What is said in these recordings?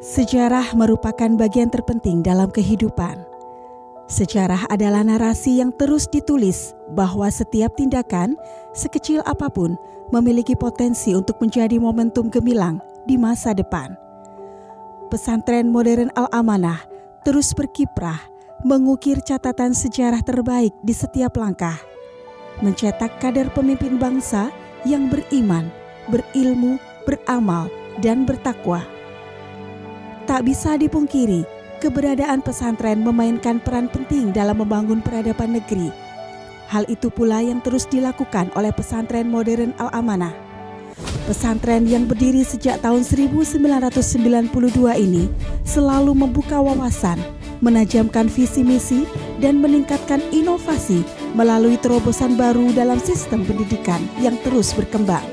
Sejarah merupakan bagian terpenting dalam kehidupan. Sejarah adalah narasi yang terus ditulis bahwa setiap tindakan, sekecil apapun, memiliki potensi untuk menjadi momentum gemilang di masa depan. Pesantren modern Al-Amanah terus berkiprah, mengukir catatan sejarah terbaik di setiap langkah, mencetak kader pemimpin bangsa yang beriman, berilmu, beramal, dan bertakwa. Tak bisa dipungkiri, keberadaan pesantren memainkan peran penting dalam membangun peradaban negeri. Hal itu pula yang terus dilakukan oleh pesantren modern Al-Amanah. Pesantren yang berdiri sejak tahun 1992 ini selalu membuka wawasan, menajamkan visi misi, dan meningkatkan inovasi melalui terobosan baru dalam sistem pendidikan yang terus berkembang.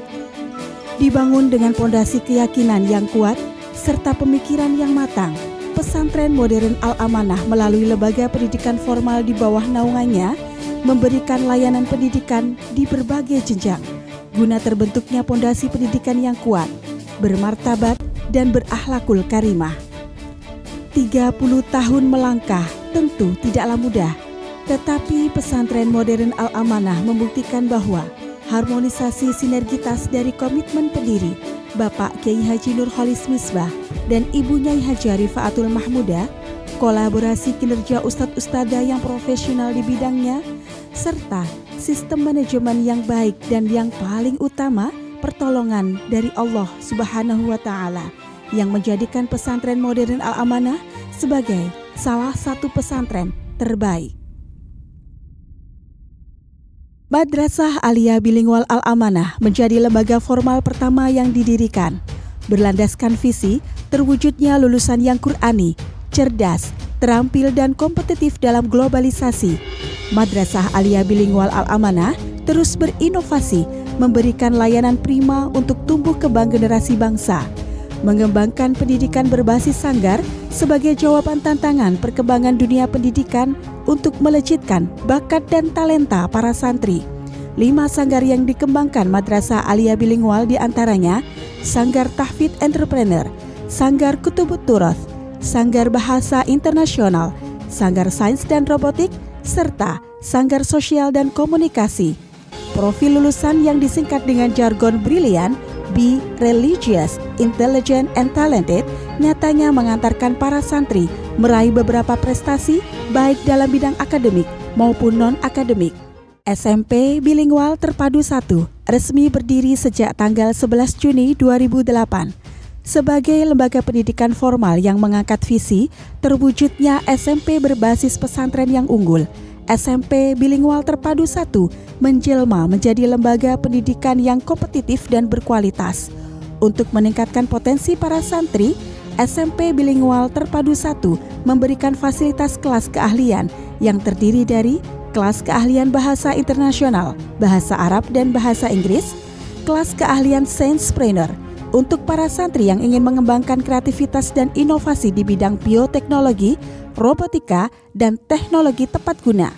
Dibangun dengan pondasi keyakinan yang kuat serta pemikiran yang matang, pesantren modern Al-Amanah melalui lembaga pendidikan formal di bawah naungannya memberikan layanan pendidikan di berbagai jenjang guna terbentuknya pondasi pendidikan yang kuat, bermartabat, dan berakhlakul karimah. 30 tahun melangkah tentu tidaklah mudah, tetapi pesantren modern Al-Amanah membuktikan bahwa harmonisasi sinergitas dari komitmen pendiri Bapak Kiai Haji Nurholis Misbah dan Ibu Nyai Haja Rifaatul Mahmudah, kolaborasi kinerja ustadz-ustadzah yang profesional di bidangnya, serta sistem manajemen yang baik dan yang paling utama, pertolongan dari Allah Subhanahu wa Ta'ala yang menjadikan pesantren modern Al-Amanah sebagai salah satu pesantren terbaik. Madrasah Aliyah Bilingual Al-Amanah menjadi lembaga formal pertama yang didirikan. Berlandaskan visi terwujudnya lulusan yang Qur'ani, cerdas, terampil dan kompetitif dalam globalisasi. Madrasah Aliyah Bilingual Al-Amanah terus berinovasi, memberikan layanan prima untuk tumbuh kembang generasi bangsa, mengembangkan pendidikan berbasis sanggar sebagai jawaban tantangan perkembangan dunia pendidikan untuk melejitkan bakat dan talenta para santri. 5 sanggar yang dikembangkan Madrasah Aliyah Bilingual diantaranya Sanggar Tahfidz Entrepreneur, Sanggar Kutubut Turath, Sanggar Bahasa Internasional, Sanggar Sains dan Robotik, serta Sanggar Sosial dan Komunikasi. Profil lulusan yang disingkat dengan jargon brilian, Be Religious, Intelligent, and Talented, nyatanya mengantarkan para santri meraih beberapa prestasi baik dalam bidang akademik maupun non-akademik. SMP Bilingual Terpadu 1 resmi berdiri sejak tanggal 11 Juni 2008. Sebagai lembaga pendidikan formal yang mengangkat visi terwujudnya SMP berbasis pesantren yang unggul, SMP Bilingual Terpadu 1 menjelma menjadi lembaga pendidikan yang kompetitif dan berkualitas. Untuk meningkatkan potensi para santri, SMP Bilingual Terpadu 1 memberikan fasilitas kelas keahlian yang terdiri dari kelas keahlian bahasa internasional, bahasa Arab dan bahasa Inggris, kelas keahlian Sciencepreneur untuk para santri yang ingin mengembangkan kreativitas dan inovasi di bidang bioteknologi, robotika, dan teknologi tepat guna,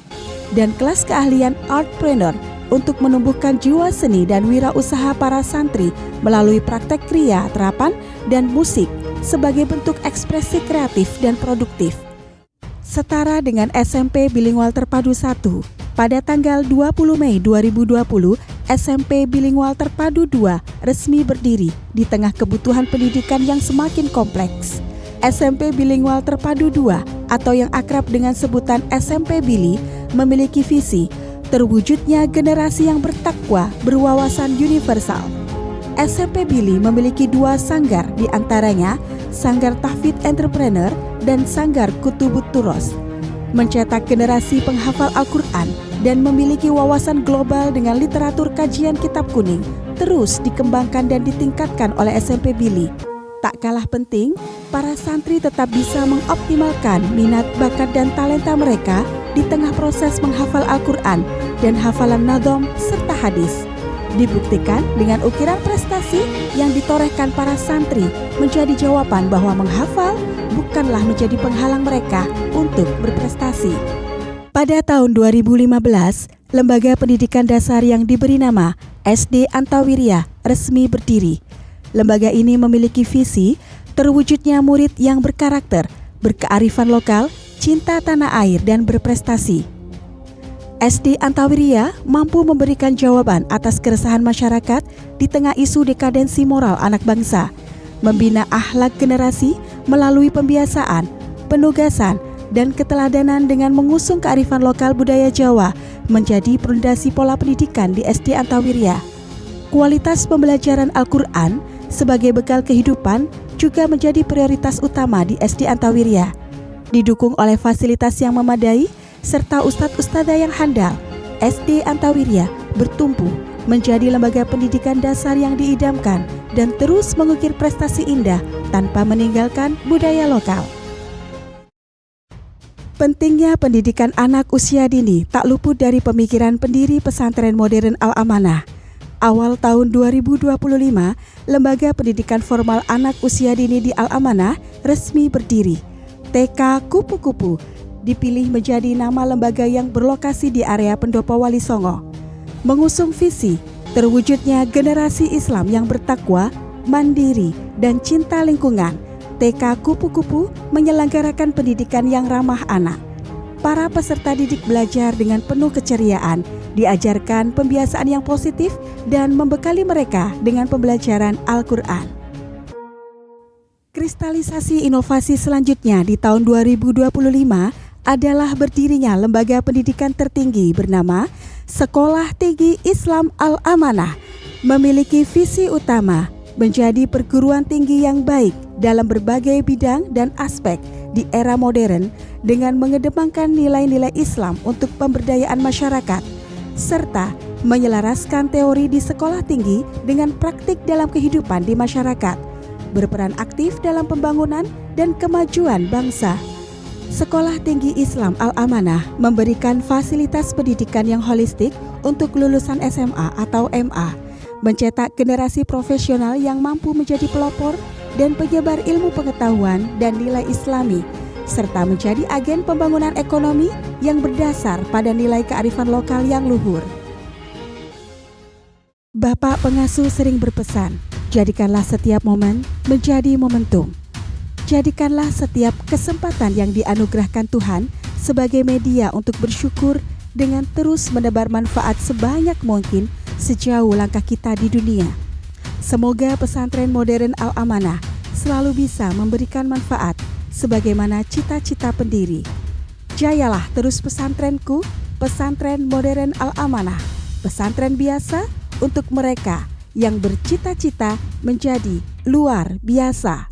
dan kelas keahlian Artpreneur untuk menumbuhkan jiwa seni dan wirausaha para santri melalui praktek kriya, terapan, dan musik sebagai bentuk ekspresi kreatif dan produktif. Setara dengan SMP Bilingual Terpadu 1, pada tanggal 20 Mei 2020, SMP Bilingual Terpadu 2 resmi berdiri di tengah kebutuhan pendidikan yang semakin kompleks. SMP Bilingual Terpadu 2 atau yang akrab dengan sebutan SMP Bili memiliki visi terwujudnya generasi yang bertakwa, berwawasan universal. SMP Bili memiliki 2 sanggar, diantaranya Sanggar Tahfidz Entrepreneur dan Sanggar Kutubut Turath, mencetak generasi penghafal Al-Quran dan memiliki wawasan global dengan literatur kajian kitab kuning terus dikembangkan dan ditingkatkan oleh SMP Bili. Tak kalah penting, para santri tetap bisa mengoptimalkan minat, bakat, dan talenta mereka di tengah proses menghafal Al-Quran dan hafalan nadhom serta hadis. Dibuktikan dengan ukiran prestasi yang ditorehkan para santri menjadi jawaban bahwa menghafal bukanlah menjadi penghalang mereka untuk berprestasi. Pada tahun 2015, lembaga pendidikan dasar yang diberi nama SD Antawiriyah resmi berdiri. Lembaga ini memiliki visi terwujudnya murid yang berkarakter, berkearifan lokal, cinta tanah air, dan berprestasi. SD Antawiria mampu memberikan jawaban atas keresahan masyarakat di tengah isu dekadensi moral anak bangsa, membina akhlak generasi melalui pembiasaan, penugasan, dan keteladanan dengan mengusung kearifan lokal budaya Jawa menjadi pondasi pola pendidikan di SD Antawiria. Kualitas pembelajaran Al-Quran sebagai bekal kehidupan juga menjadi prioritas utama di SD Antawiria. Didukung oleh fasilitas yang memadai serta ustadz-ustadzah yang handal, SD Antawiria bertumbuh menjadi lembaga pendidikan dasar yang diidamkan dan terus mengukir prestasi indah tanpa meninggalkan budaya lokal. Pentingnya pendidikan anak usia dini tak luput dari pemikiran pendiri pesantren modern Al-Amanah. Awal tahun 2025, Lembaga Pendidikan Formal Anak Usia Dini di Al-Amanah resmi berdiri. TK Kupu-Kupu dipilih menjadi nama lembaga yang berlokasi di area Pendopo Wali Songo. Mengusung visi terwujudnya generasi Islam yang bertakwa, mandiri, dan cinta lingkungan, TK Kupu-Kupu menyelenggarakan pendidikan yang ramah anak. Para peserta didik belajar dengan penuh keceriaan, diajarkan pembiasaan yang positif dan membekali mereka dengan pembelajaran Al-Quran. Kristalisasi inovasi selanjutnya di tahun 2025 adalah berdirinya lembaga pendidikan tertinggi bernama Sekolah Tinggi Islam Al-Amanah, memiliki visi utama menjadi perguruan tinggi yang baik dalam berbagai bidang dan aspek di era modern dengan mengedepankan nilai-nilai Islam untuk pemberdayaan masyarakat, serta menyelaraskan teori di sekolah tinggi dengan praktik dalam kehidupan di masyarakat, berperan aktif dalam pembangunan dan kemajuan bangsa. Sekolah Tinggi Islam Al-Amanah memberikan fasilitas pendidikan yang holistik untuk lulusan SMA atau MA, mencetak generasi profesional yang mampu menjadi pelopor dan penyebar ilmu pengetahuan dan nilai Islami, serta menjadi agen pembangunan ekonomi yang berdasar pada nilai kearifan lokal yang luhur. Bapak pengasuh sering berpesan, jadikanlah setiap momen menjadi momentum. Jadikanlah setiap kesempatan yang dianugerahkan Tuhan sebagai media untuk bersyukur dengan terus menebar manfaat sebanyak mungkin sejauh langkah kita di dunia. Semoga pesantren modern Al-Amanah selalu bisa memberikan manfaat sebagaimana cita-cita pendiri. Jayalah terus pesantrenku, pesantren modern Al-Amanah, pesantren biasa untuk mereka yang bercita-cita menjadi luar biasa.